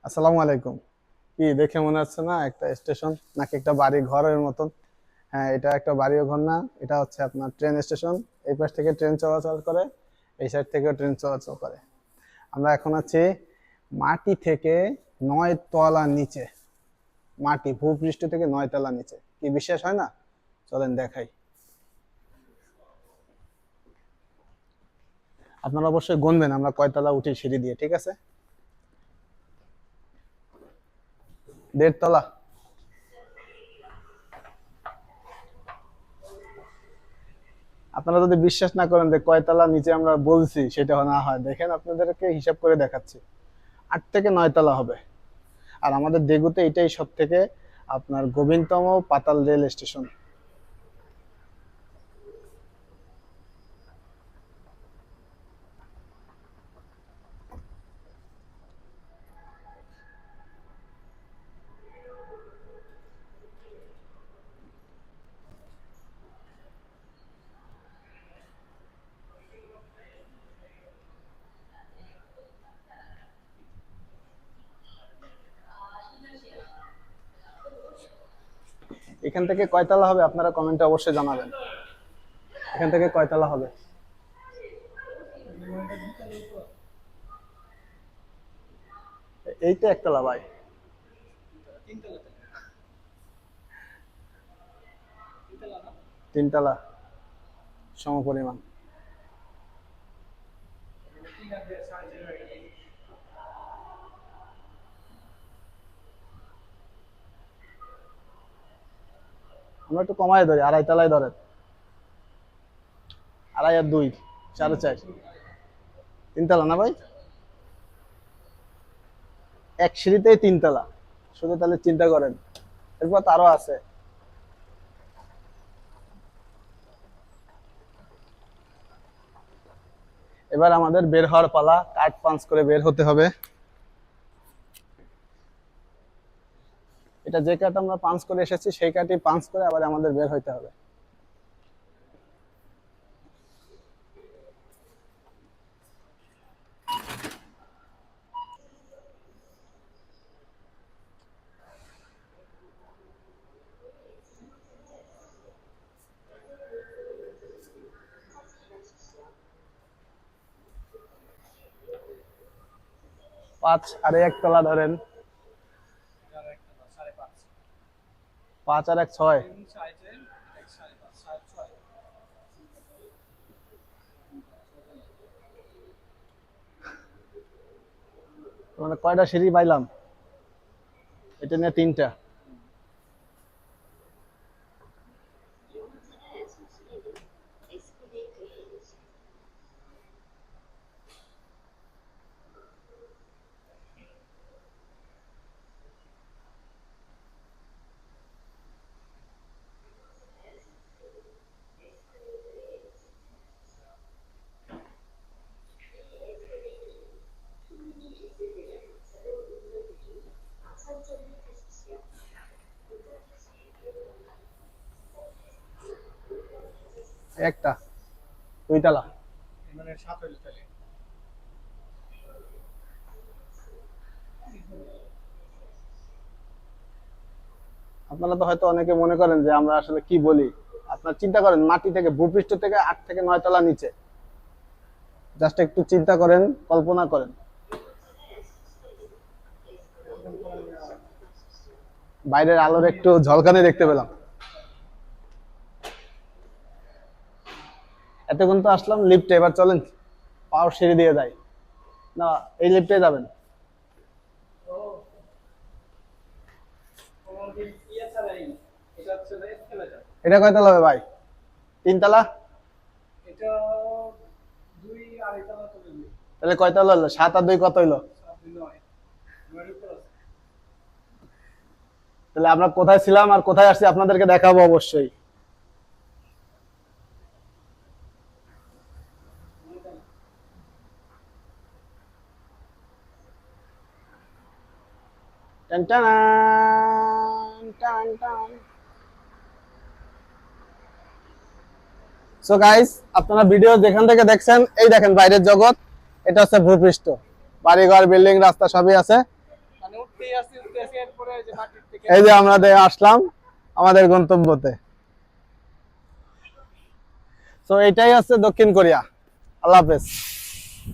আসসালামু আলাইকুম। কি দেখে মনে হচ্ছে না একটা স্টেশন নাকি একটা বাড়ি ঘরের মতন? হ্যাঁ, এটা একটা বাড়িও ঘর না, এটা হচ্ছে আপনার ট্রেন স্টেশন। এই পাশ থেকে ট্রেন চলাচল করে, এই সাইড থেকেও ট্রেন চলাচল করে। আমরা এখন আছি মাটি থেকে 9 তলা নিচে। মাটি ভূপৃষ্ঠ থেকে 9 তলা নিচে, কি বিশ্বাস হয় না? চলেন দেখাই। আপনারা অবশ্যই গুনবেন আমরা কয়তলা উঠি সিঁড়ি দিয়ে, ঠিক আছে? 1.5 তলা। আপনারা যদি বিশ্বাস না করেন যে কয়তলা নিচে আমরা বলছি, সেটা না হয় দেখেন, আপনাদেরকে হিসাব করে দেখাচ্ছি। 8 থেকে 9 তলা হবে। আর আমাদের দেগুতে এটাই সব থেকে আপনার গভীরতম পাতাল রেল স্টেশন। এখান থেকে কয়তলা হবে আপনারা কমেন্টে অবশ্যই জানাবেন। এখান থেকে কয়তলা হবে? এই তো 1 তলা ভাই। 3 তলা সমপরিমাণ। আমরা একটু কমায় ধরি, 2.5 তলায় ধরেন। 2.5 আর 2, 4.5। 3 তলা না ভাই? এক সিঁড়িতেই 3 তলা। শুধু তাহলে চিন্তা করেন, এরপর তো আরো আছে। এবার আমাদের বের হওয়ার পালা, কার্ড পাঞ্চ করে বের হতে হবে। এটা যে কার্ড আমরা পাঞ্চ করে এসেছি সেই কার্ডই পাঞ্চ করে আবার আমাদের বের হইতে হবে। 5 আর 1 তলা ধরেন। 5 আর 1 6। মানে কয়টা সিঁড়ি পাইলাম? এটা নিয়ে 3টা। একটা 2 তলা। আপনারা তো হয়তো অনেকে মনে করেন যে আমরা আসলে কি বলি। আপনার চিন্তা করেন, মাটি থেকে ভূপৃষ্ঠ থেকে 8 থেকে 9 তলা নিচে। জাস্ট একটু চিন্তা করেন, কল্পনা করেন। বাইরের আলোর একটু ঝলকানি দেখতে পেলাম। এতক্ষণ তো আসলাম লিফটে, এবার চলেন পাওয়ার সিঁড়ি দিয়ে যাই। না, এই লিফটে যাবেন। এটা কয়তলা হবে ভাই? 3 তলা। তাহলে কয়তলা হলো? 7 আর 2 কত হইলো? তাহলে আমরা কোথায় ছিলাম আর কোথায় আসছি আপনাদেরকে দেখাবো অবশ্যই। টান টান টান টান। সো গাইস, আপনারা ভিডিও যেখান থেকে দেখছেন, এই দেখেন বাইরের জগৎ। এটা হচ্ছে ভূপৃষ্ঠ, বাড়িঘর বিল্ডিং রাস্তা সবই আছে। এই যে আমরা আসলাম আমাদের গন্তব্যতে। তো এটাই হচ্ছে দক্ষিণ কোরিয়া। আল্লাহ হাফেজ।